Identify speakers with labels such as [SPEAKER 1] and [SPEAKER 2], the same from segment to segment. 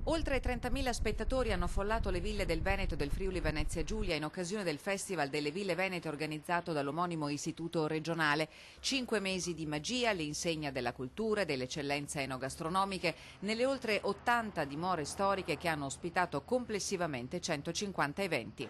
[SPEAKER 1] Oltre 30.000 spettatori hanno affollato le ville del Veneto e del Friuli Venezia Giulia in occasione del Festival delle Ville Venete organizzato dall'omonimo istituto regionale. 5 mesi di magia all'insegna della cultura e delle eccellenze enogastronomiche nelle oltre 80 dimore storiche che hanno ospitato complessivamente 150 eventi.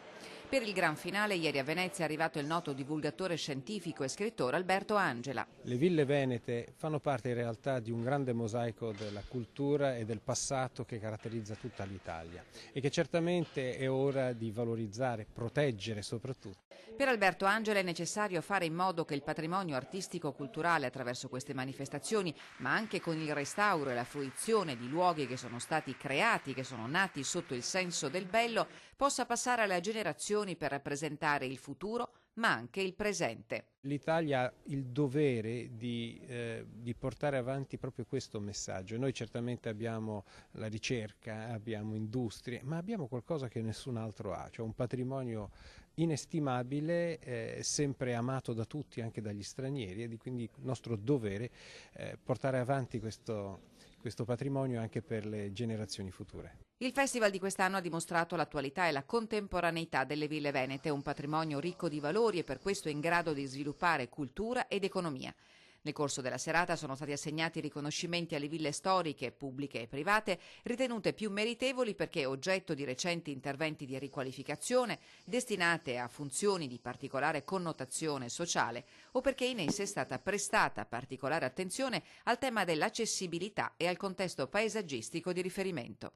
[SPEAKER 1] Per il gran finale ieri a Venezia è arrivato il noto divulgatore scientifico e scrittore Alberto Angela.
[SPEAKER 2] Le ville venete fanno parte in realtà di un grande mosaico della cultura e del passato che caratterizza tutta l'Italia e che certamente è ora di valorizzare, proteggere soprattutto.
[SPEAKER 1] Per Alberto Angela è necessario fare in modo che il patrimonio artistico-culturale attraverso queste manifestazioni, ma anche con il restauro e la fruizione di luoghi che sono stati creati, che sono nati sotto il senso del bello, possa passare alle generazioni per rappresentare il futuro, ma anche il presente.
[SPEAKER 2] L'Italia ha il dovere di portare avanti proprio questo messaggio. Noi certamente abbiamo la ricerca, abbiamo industrie, ma abbiamo qualcosa che nessun altro ha, cioè un patrimonio inestimabile, sempre amato da tutti, anche dagli stranieri, e quindi il nostro dovere portare avanti questo patrimonio anche per le generazioni future.
[SPEAKER 1] Il festival di quest'anno ha dimostrato l'attualità e la contemporaneità delle ville venete, un patrimonio ricco di valori e per questo in grado di sviluppare cultura ed economia. Nel corso della serata sono stati assegnati riconoscimenti alle ville storiche, pubbliche e private, ritenute più meritevoli perché oggetto di recenti interventi di riqualificazione, destinate a funzioni di particolare connotazione sociale o perché in esse è stata prestata particolare attenzione al tema dell'accessibilità e al contesto paesaggistico di riferimento.